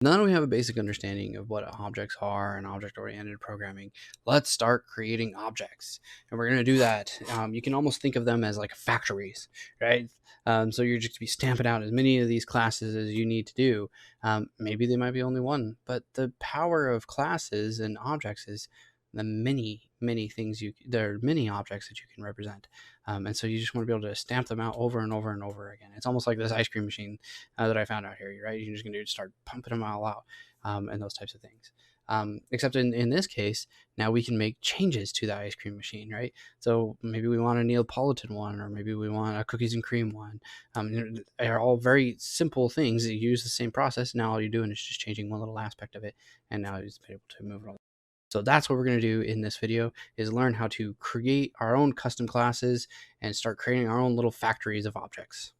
Now that we have a basic understanding of what objects are and object-oriented programming, let's start creating objects. And we're going to do that. You can almost think of them as like factories, right? So you're just to be stamping out as many of these classes as you need to do. Maybe they might be only one, but the power of classes and objects is the many things there are many objects that you can represent. And so you just want to be able to stamp them out over and over and over again. It's almost like this ice cream machine that I found out here, right? You're just going to start pumping them all out and those types of things. Except in this case, now we can make changes to the ice cream machine, right? So maybe we want a Neapolitan one, or maybe we want a cookies and cream one. They're all very simple things that use the same process. Now all you're doing is just changing one little aspect of it, and now you're able to move it all. So that's what we're going to do in this video, is learn how to create our own custom classes and start creating our own little factories of objects.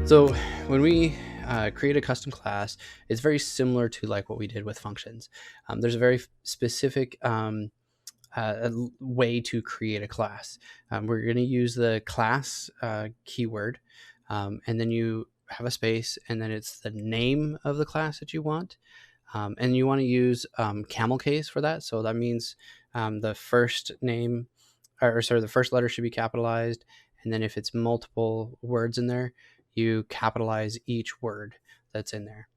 So when we create a custom class, it's very similar to like what we did with functions. There's a very specific way to create a class. We're going to use the class keyword, and then you have a space, and then it's the name of the class that you want. And you want to use camel case for that. So that means the first name, the first letter should be capitalized. And then if it's multiple words in there, you capitalize each word that's in there.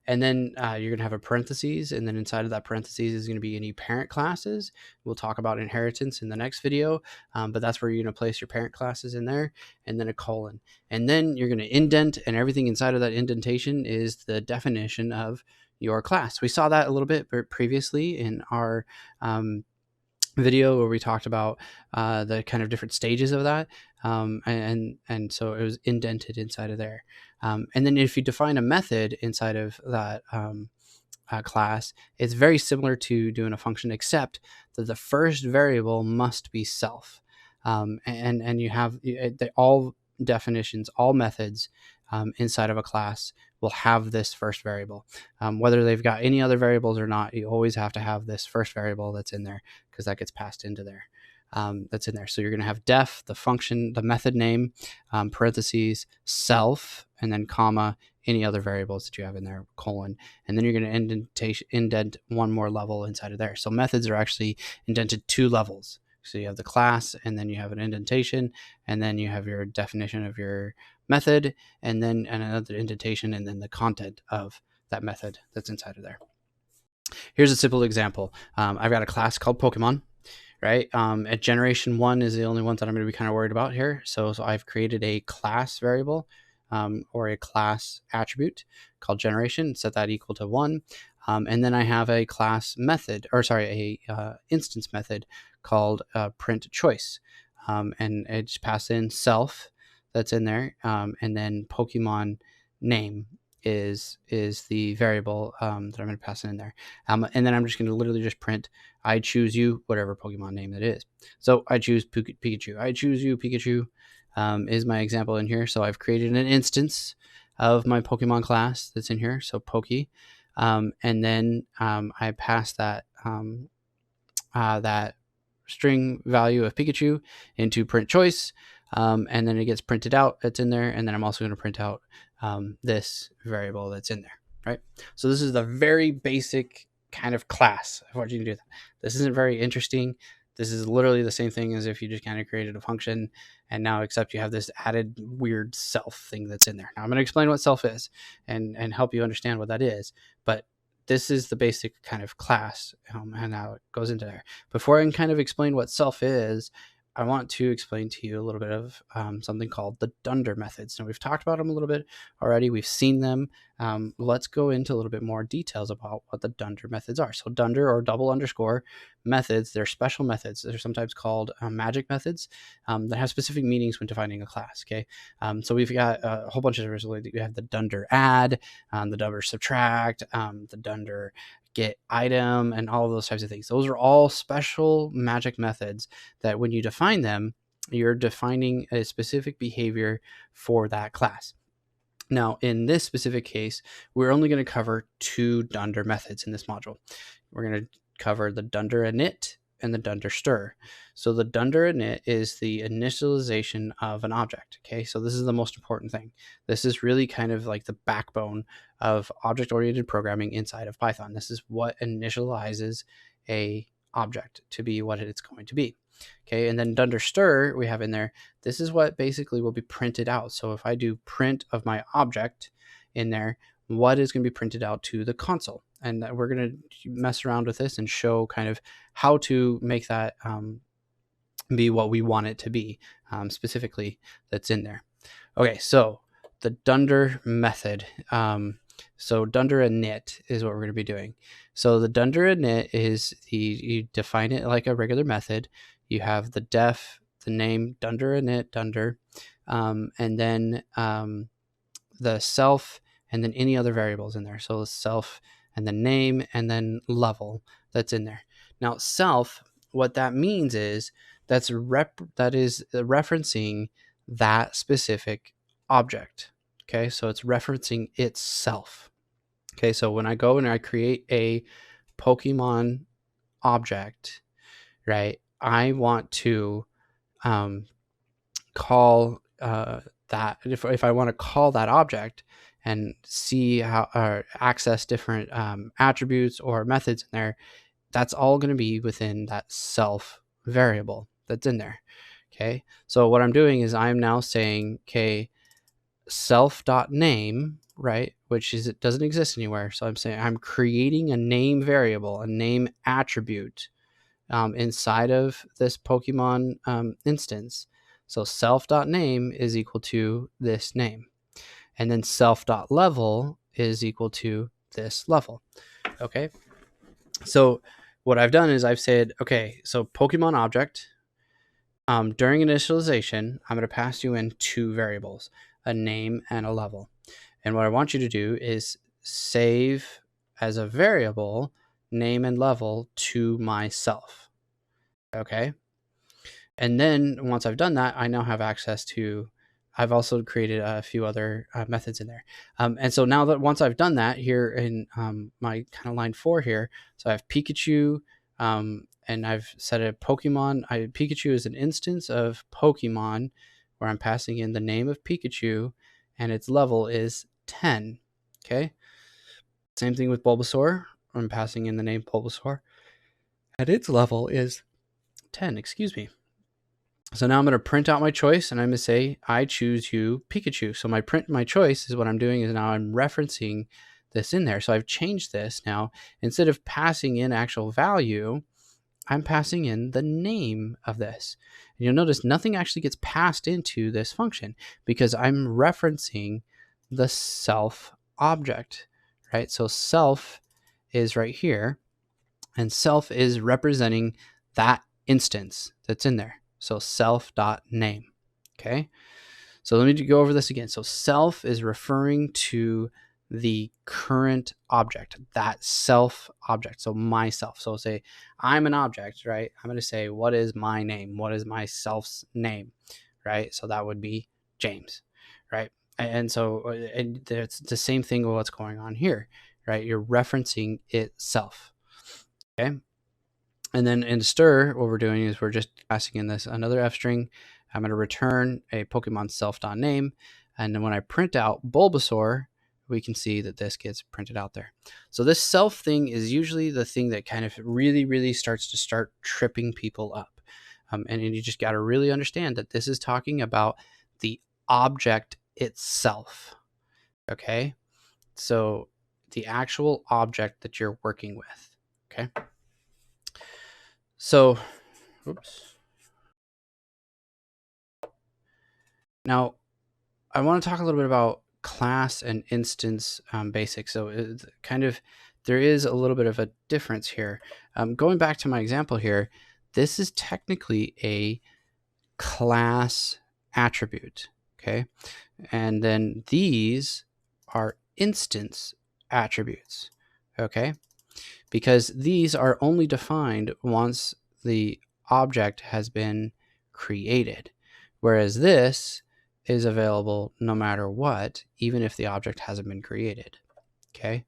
And then you're going to have a parentheses, and then inside of that parentheses is going to be any parent classes. We'll talk about inheritance in the next video, but that's where you're going to place your parent classes in there, and then a colon. And then you're going to indent, and everything inside of that indentation is the definition of your class. We saw that a little bit previously in our video where we talked about the kind of different stages of that, and so it was indented inside of there. And then if you define a method inside of that class, it's very similar to doing a function, except that the first variable must be self. And you have all definitions, all methods inside of a class will have this first variable. Whether they've got any other variables or not, you always have to have this first variable that's in there, because that gets passed into there. That's in there. So you're going to have def, the function, the method name, parentheses, self, and then comma, any other variables that you have in there, colon. And then you're going to indent one more level inside of there. So methods are actually indented 2 levels. So you have the class, and then you have an indentation, and then you have your definition of your method, and then another indentation, and then the content of that method that's inside of there. Here's a simple example. I've got a class called Pokemon, right? At generation 1 is the only one that I'm going to be kind of worried about here. So I've created a class variable or a class attribute called generation, set that equal to 1. And then I have a class method, a instance method called print choice. And I just pass in self that's in there. And then Pokemon name is the variable that I'm going to pass in there. And then I'm just going to literally just print I choose you, whatever Pokemon name that is. So I choose Pikachu. I choose you, Pikachu, is my example in here. So I've created an instance of my Pokemon class that's in here. So Poke. And then I pass that that string value of Pikachu into print choice. And then it gets printed out. That's in there. And then I'm also going to print out this variable that's in there, right? So this is the very basic kind of class of what you can do. This isn't very interesting. This is literally the same thing as if you just kind of created a function, and now except you have this added weird self thing that's in there. Now I'm going to explain what self is and help you understand what that is. But this is the basic kind of class and how it goes into there. Before I can kind of explain what self is, I want to explain to you a little bit of something called the Dunder methods. Now, we've talked about them a little bit already. We've seen them. Let's go into a little bit more details about what the Dunder methods are. So Dunder, or double underscore methods, they're special methods. They're sometimes called magic methods that have specific meanings when defining a class. Okay, so we've got a whole bunch of different. We have the Dunder add, the Dunder subtract, the Dunder get item, and all of those types of things. Those are all special magic methods that when you define them, you're defining a specific behavior for that class. Now, in this specific case, we're only going to cover 2 Dunder methods in this module. we're going to cover the Dunder Init and the Dunder Stir. So the Dunder Init is the initialization of an object. Okay, so this is the most important thing. This is really kind of like the backbone of object-oriented programming inside of Python. This is what initializes a object to be what it's going to be. Okay, and then Dunder Stir we have in there. This is what basically will be printed out. So if I do print of my object in there, what is going to be printed out to the console? And we're going to mess around with this and show kind of how to make that be what we want it to be specifically that's in there. Okay, so the Dunder method. So Dunder Init is what we're going to be doing. So the Dunder Init is you define it like a regular method. You have the def, the name, Dunder Init, Dunder, and then the self, and then any other variables in there. So the self and the name and then level that's in there. Now self, what that means is that is referencing that specific object. Okay, so it's referencing itself. Okay, so when I go and I create a Pokemon object, right, I want to call that if I want to call that object and see how or access different attributes or methods in there, that's all going to be within that self variable that's in there. Okay, so what I'm doing is I'm now saying, okay, self.name, right, which is it doesn't exist anywhere. So I'm saying I'm creating a name variable, a name attribute inside of this Pokemon instance. So self.name is equal to this name. And then self.level is equal to this level. Okay. So what I've done is I've said, okay, so Pokemon object, during initialization, I'm going to pass you in two variables, a name and a level. And what I want you to do is save as a variable name and level to myself. Okay. And then once I've done that, I now have access to, I've also created a few other methods in there. And so now that once I've done that here in my kind of line 4 here, so I have Pikachu, and I've set a Pokemon. Pikachu is an instance of Pokemon where I'm passing in the name of Pikachu and its level is 10. Okay. Same thing with Bulbasaur. I'm passing in the name Bulbasaur and its level is 10, excuse me. So now I'm going to print out my choice and I'm going to say, I choose you, Pikachu. So my choice is what I'm doing is now I'm referencing this in there. So I've changed this now. Instead of passing in actual value, I'm passing in the name of this. And you'll notice nothing actually gets passed into this function because I'm referencing the self object, right? So self is right here and self is representing that instance that's in there. So self.name. Okay. So let me go over this again. So self is referring to the current object, that self object. So myself. So say I'm an object, right? I'm going to say, what is my name? What is my self's name? Right. So that would be James. Right. And so it's the same thing with what's going on here, right? You're referencing itself. Okay. And then in stir, what we're doing is we're just passing in this another f string. I'm going to return a Pokemon self.name. And then when I print out Bulbasaur, we can see that this gets printed out there. So this self thing is usually the thing that kind of really starts tripping people up. And you just got to really understand that this is talking about the object itself. Okay. So the actual object that you're working with. Okay. So, oops. Now, I want to talk a little bit about class and instance basics. So, there is a little bit of a difference here. Going back to my example here, this is technically a class attribute. Okay, and then these are instance attributes. Okay, because these are only defined once the object has been created, whereas this is available no matter what, even if the object hasn't been created. Okay.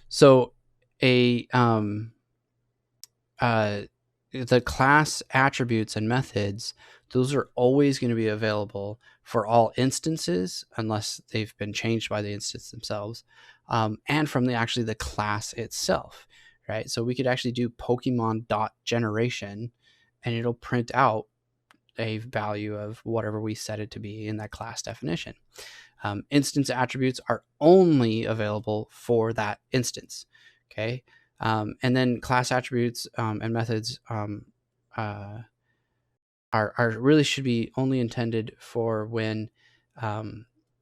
So a the class attributes and methods, those are always going to be available for all instances unless they've been changed by the instance themselves, and from actually the class itself, right? So we could actually do Pokemon.generation, and it'll print out a value of whatever we set it to be in that class definition. Instance attributes are only available for that instance, okay? And then class attributes and methods are really should be only intended for when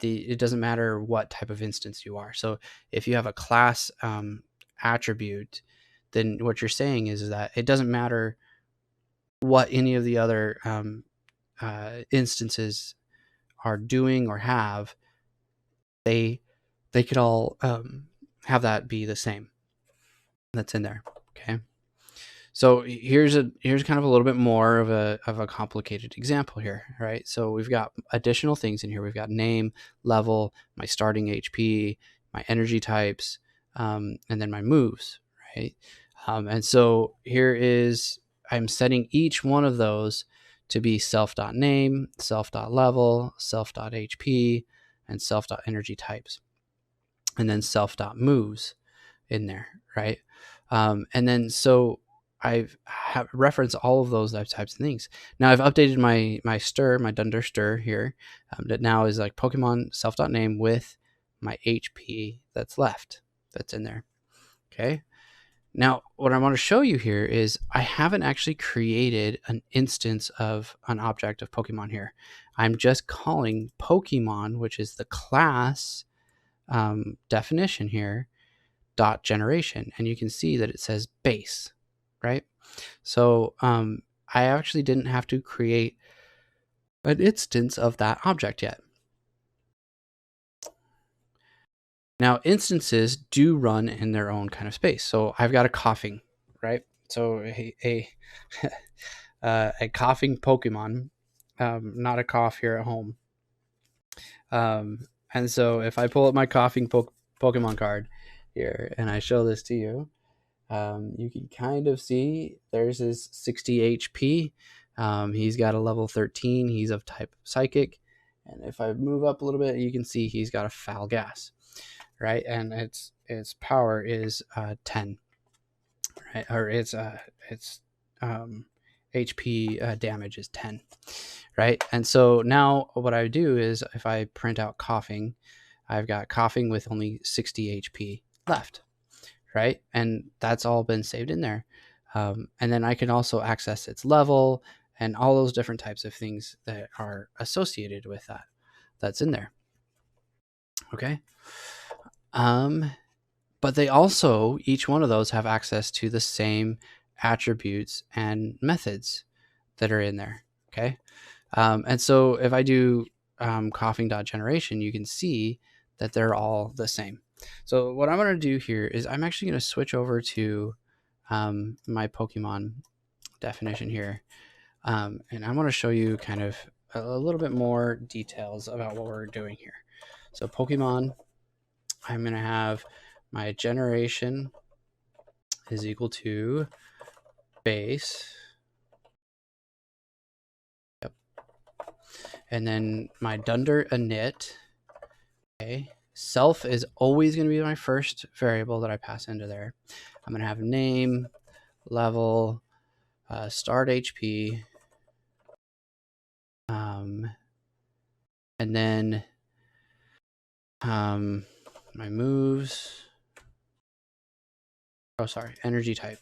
it doesn't matter what type of instance you are. So if you have a class attribute, then what you're saying is that it doesn't matter what any of the other instances are doing or have. They could all have that be the same that's in there. Okay. So here's kind of a little bit more of a complicated example here, right? So we've got additional things in here. We've got name, level, my starting HP, my energy types, and then my moves, right? And so here is, I'm setting each one of those to be self.name, self.level, self.HP, and self.energy types, and then self.moves in there, right? And then so I've referenced all of those types of things. Now I've updated my stir, my Dunder stir here, that now is like Pokemon self.name with my HP that's left, that's in there. Okay. Now what I want to show you here is I haven't actually created an instance of an object of Pokemon here. I'm just calling Pokemon, which is the class definition here, dot generation, and you can see that it says base, right? So I actually didn't have to create an instance of that object yet. Now instances do run in their own kind of space. So I've got a coughing, right? So a a coughing Pokemon, not a cough here at home. And so if I pull up my coughing Pokemon card here and I show this to you, you can kind of see there's his 60 HP. He's got a level 13. He's of type Psychic. And if I move up a little bit, you can see he's got a Foul Gas, right? And its power is 10, right? Or its HP damage is 10, right? And so now what I do is if I print out coughing, I've got coughing with only 60 HP left, right? And that's all been saved in there. And then I can also access its level and all those different types of things that are associated with that that's in there. Okay. But they also, each one of those have access to the same attributes and methods that are in there. Okay. And so if I do coughing.generation, you can see that they're all the same. So what I'm going to do here is I'm actually going to switch over to my Pokemon definition here. And I want to show you kind of a little bit more details about what we're doing here. So Pokemon, I'm going to have my generation is equal to base. Yep. And then my Dunder Init. Okay. Self is always going to be my first variable that I pass into there. I'm going to have name, level, start HP, and then my moves. Oh, sorry, energy type,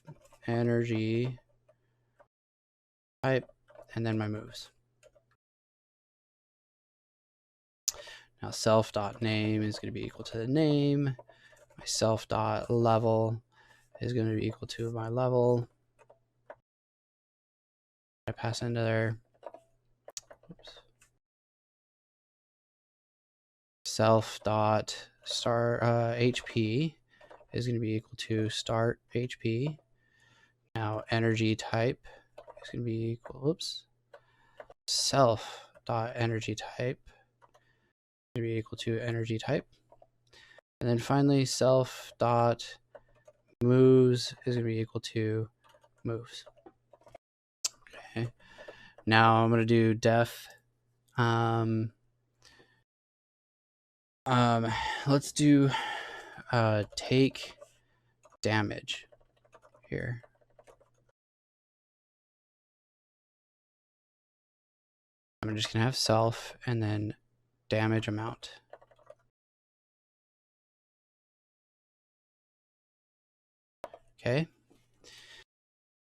and then my moves. Now self.name is going to be equal to the name. My self.level is going to be equal to my level. I pass into there. Oops. Self.start HP is going to be equal to start HP. Now energy type is going to be equal, oops, self.energy type is going to be equal to energy type. And then finally self.moves moves is going to be equal to moves. Okay. Now I'm going to do def. Let's do take damage here. I'm just going to have self and then damage amount. Okay.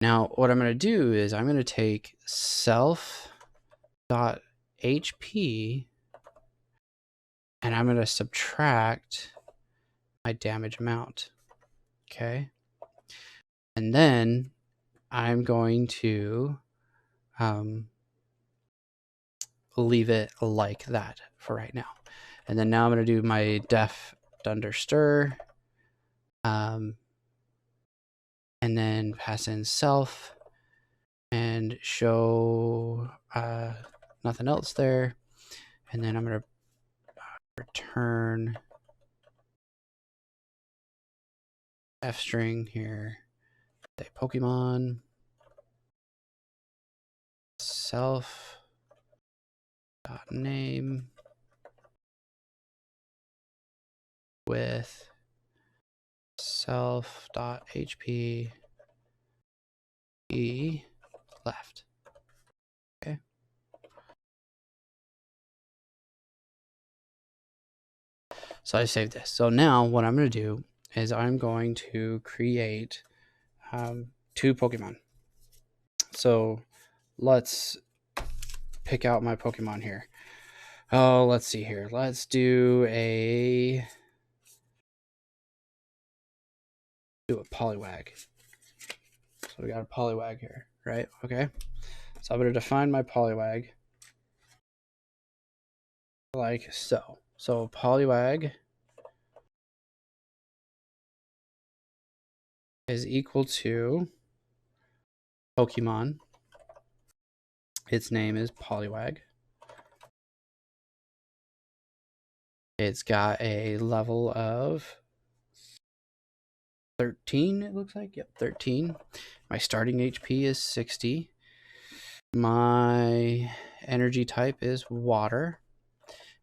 Now what I'm going to do is I'm going to take self.hp and I'm going to subtract my damage amount. Okay. And then I'm going to leave it like that for right now. And then now I'm going to do my def dunder stir. And then pass in self and show nothing else there. And then I'm going to return f string here. Say Pokemon self dot name with self dot hp left. Okay. So I saved this. So now what I'm going to do is I'm going to create 2 Pokemon. So let's pick out my Pokemon here. Oh, let's see here. Let's do a Poliwag. So we got a Poliwag here, right? Okay. So I'm going to define my Poliwag like so. So Poliwag is equal to Pokemon. Its name is Poliwag. It's got a level of 13, it looks like. Yep, 13. My starting HP is 60. My energy type is water.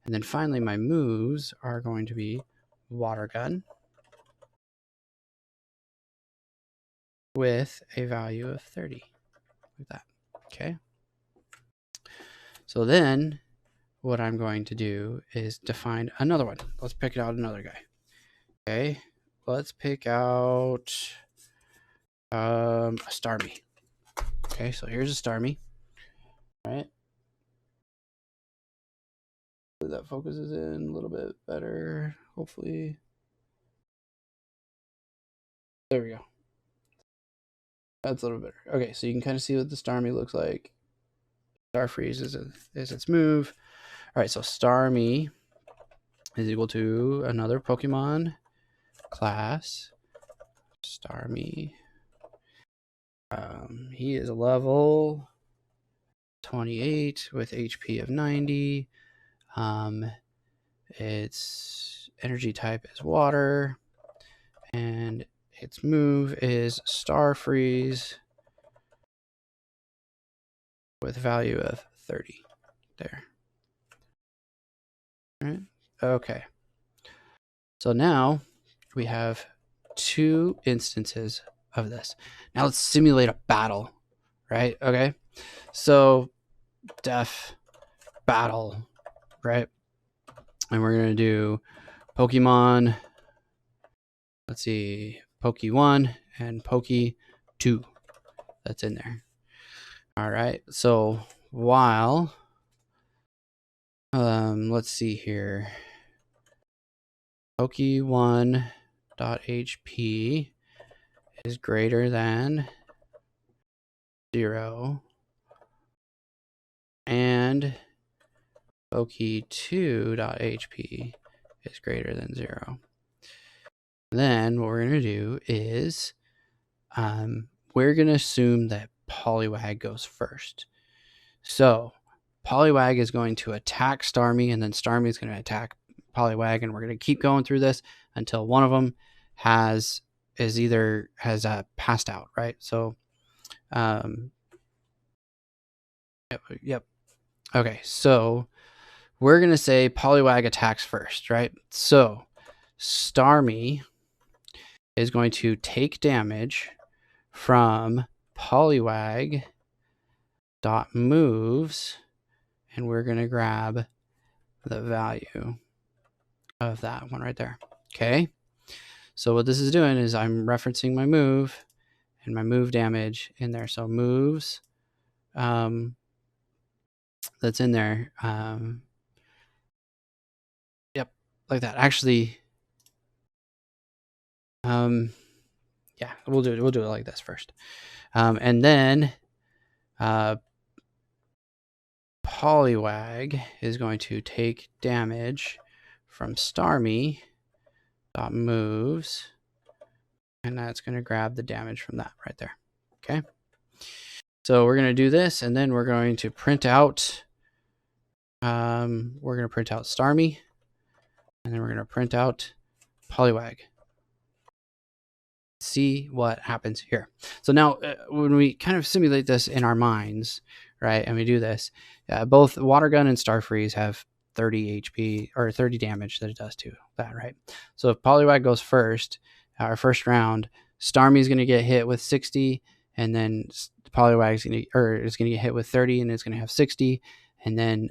And then finally, my moves are going to be water gun with a value of 30, like that. Okay. So then what I'm going to do is define another one. Let's pick out another guy. Okay. Let's pick out a Starmie. Okay. So here's a Starmie. All right. That focuses in a little bit better, hopefully. There we go. That's a little better. Okay, so you can kind of see what the Starmie looks like. Starfreeze is its move. All right, so Starmie is equal to another Pokemon class. Starmie. He is a level 28 with HP of 90. Its energy type is water, and its move is Starfreeze with value of 30. There. All right. Okay. So now we have 2 instances of this. Now let's simulate a battle, right? Okay. So def battle, right? And we're going to do Pokemon, let's see, Poke1 and Poke2. That's in there. All right. So while, let's see here. Poke1.hp is greater than 0 and Poke2.hp is greater than 0. Then what we're going to do is we're going to assume that Poliwag goes first. So Poliwag is going to attack Starmie, and then Starmie is going to attack Poliwag, and we're going to keep going through this until one of them has is either has passed out, right? So, yep. Okay, so we're gonna say Poliwag attacks first, right? So Starmie is going to take damage from Poliwag dot moves, and we're gonna grab the value of that one right there. Okay. So what this is doing is I'm referencing my move and my move damage in there. So moves that's in there. Yep, like that. Actually, yeah, we'll do it like this first. And then Poliwag is going to take damage from Starmie dot moves, and that's going to grab the damage from that right there. Okay. So we're going to do this, and then we're going to print out. We're going to print out Starmie, and then we're going to print out Poliwag. See what happens here. So now when we kind of simulate this in our minds, right, and we do this, both Water Gun and Starfreeze have 30 HP or 30 damage that it does to that, right? So if Poliwag goes first, our first round, Starmie's going to get hit with 60, and then Poliwag's going to get hit with 30, and it's going to have 60, and then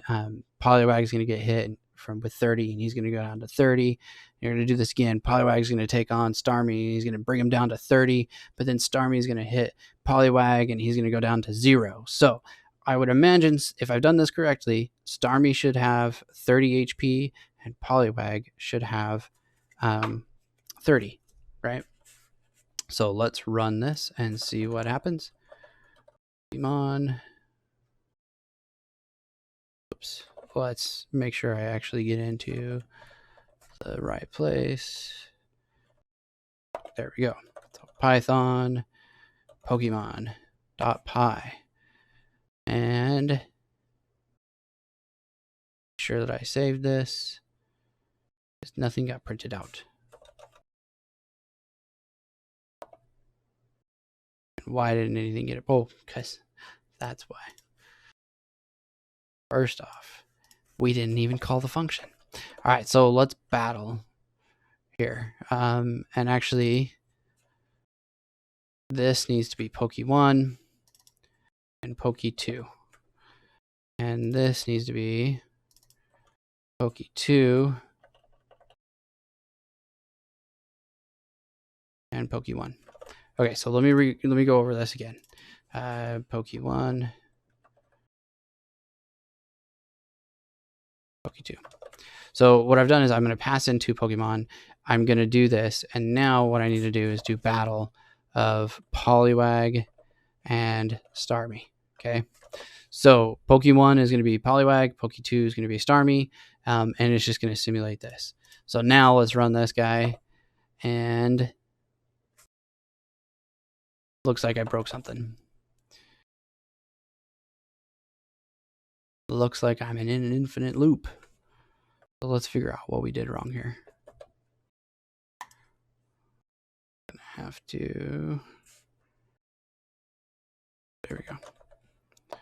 Poliwag's going to get hit with 30, and he's going to go down to 30. You're going to do this again. Poliwag's going to take on Starmie. He's going to bring him down to 30, but then Starmie's going to hit Poliwag, and he's going to go down to 0. So I would imagine, if I've done this correctly, Starmie should have 30 HP, and Poliwag should have 30, right? So let's run this and see what happens. Pokemon. Oops. Let's make sure I actually get into the right place. There we go. So Python Pokemon.py, and make sure that I saved this. Nothing got printed out. Why didn't anything get it? Oh, because that's why. First off, we didn't even call the function. All right, so let's battle here. And actually, this needs to be Poke1 and Poke2. And this needs to be Poke2 and Poke1. Okay, so let me go over this again. Poke1, Poke2. So what I've done is I'm going to pass in 2 Pokemon. I'm going to do this, and now what I need to do is do battle of Poliwag and Starmie. Okay, so Poke1 is going to be Poliwag, Poke2 is going to be Starmie, and it's just going to simulate this. So now let's run this guy, and looks like I broke something. Looks like I'm in an infinite loop. So let's figure out what we did wrong here. Gonna have to. There we go. All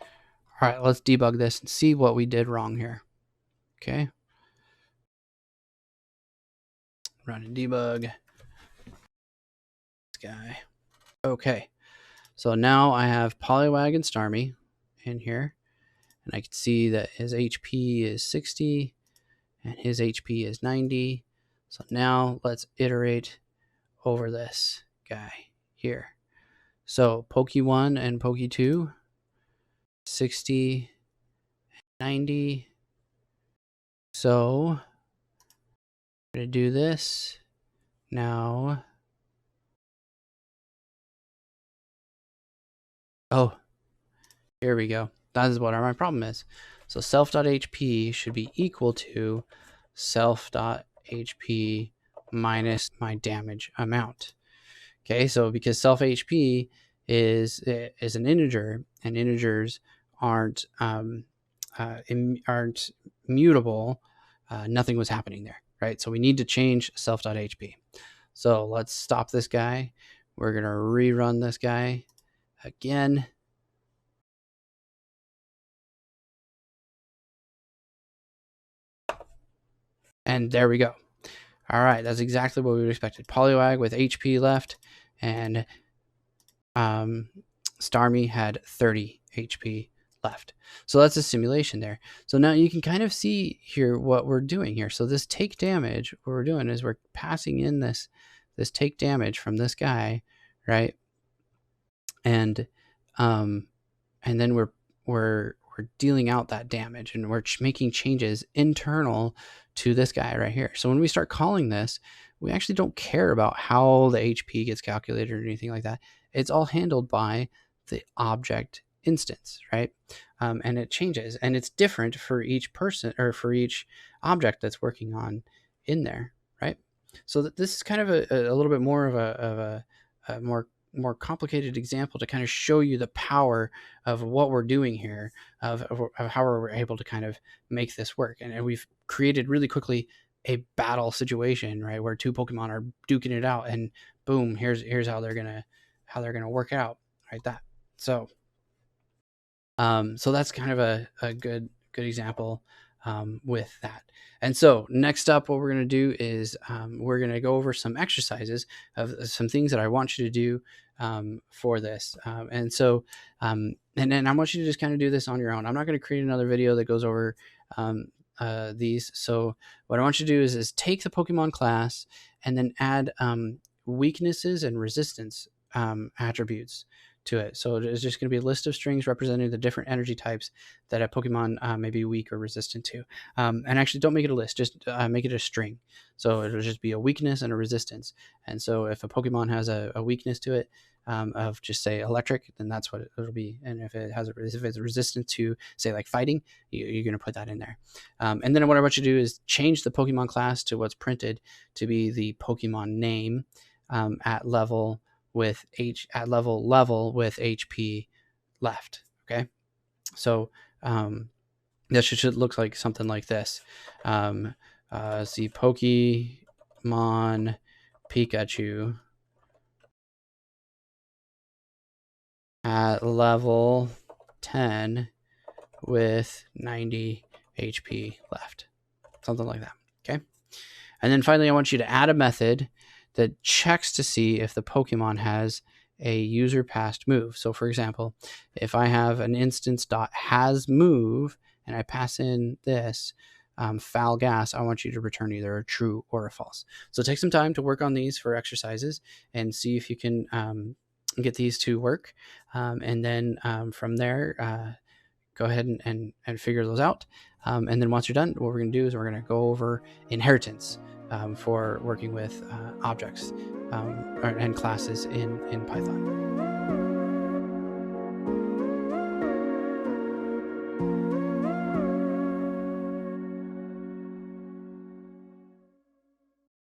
right, let's debug this and see what we did wrong here. Okay. Run and debug. This guy. Okay. So now I have Poliwag and Starmie in here, and I can see that his HP is 60 and his HP is 90. So now let's iterate over this guy here. So Poke1 and Poke2, 60, 90. So I'm going to do this now. Oh, here we go. That is what my problem is. So self.hp should be equal to self.hp minus my damage amount. Okay, so because self HP is an integer, and integers aren't mutable, nothing was happening there, right? So we need to change self.hp. So let's stop this guy. We're going to rerun this guy again. And there we go. All right, that's exactly what we expected. Poliwag with HP left, and Starmie had 30 HP left. So that's a simulation there. So now you can kind of see here what we're doing here. So this take damage, what we're doing is we're passing in this take damage from this guy, right? And then we're dealing out that damage, and we're making changes internal to this guy right here. So when we start calling this, we actually don't care about how the HP gets calculated or anything like that. It's all handled by the object instance, right? And it changes, and it's different for each person or for each object that's working on in there, right? So that this is kind of a little bit more of a more complicated example to kind of show you the power of what we're doing here, of how we're able to kind of make this work. And we've created really quickly a battle situation, right, where two Pokemon are duking it out, and boom, here's how they're gonna work out, right? That so so that's kind of a good example with that. And so next up, what we're going to do is we're going to go over some exercises of some things that I want you to do for this. And then I want you to just kind of do this on your own. I'm not going to create another video that goes over these. So what I want you to do is take the Pokemon class and then add weaknesses and resistance attributes to it. So it's just going to be a list of strings representing the different energy types that a Pokemon may be weak or resistant to. And actually, don't make it a list, just make it a string. So it'll just be a weakness and a resistance. And so if a Pokemon has a weakness to it, of just say electric, then that's what it'll be. And if it's resistant to say like fighting, you're going to put that in there. And then what I want you to do is change the Pokemon class to what's printed to be the Pokemon name at level with level with HP left. Okay, so that should look like something like this. See, Pokemon Pikachu at level 10 with 90 HP left, something like that. Okay, and then finally, I want you to add a method that checks to see if the Pokemon has a user passed move. So for example, if I have an instance dot has move and I pass in this foul gas, I want you to return either a true or a false. So take some time to work on these for exercises and see if you can get these to work. And then from there, go ahead and figure those out. And then once you're done, what we're going to do is we're going to go over inheritance for working with objects and classes in Python.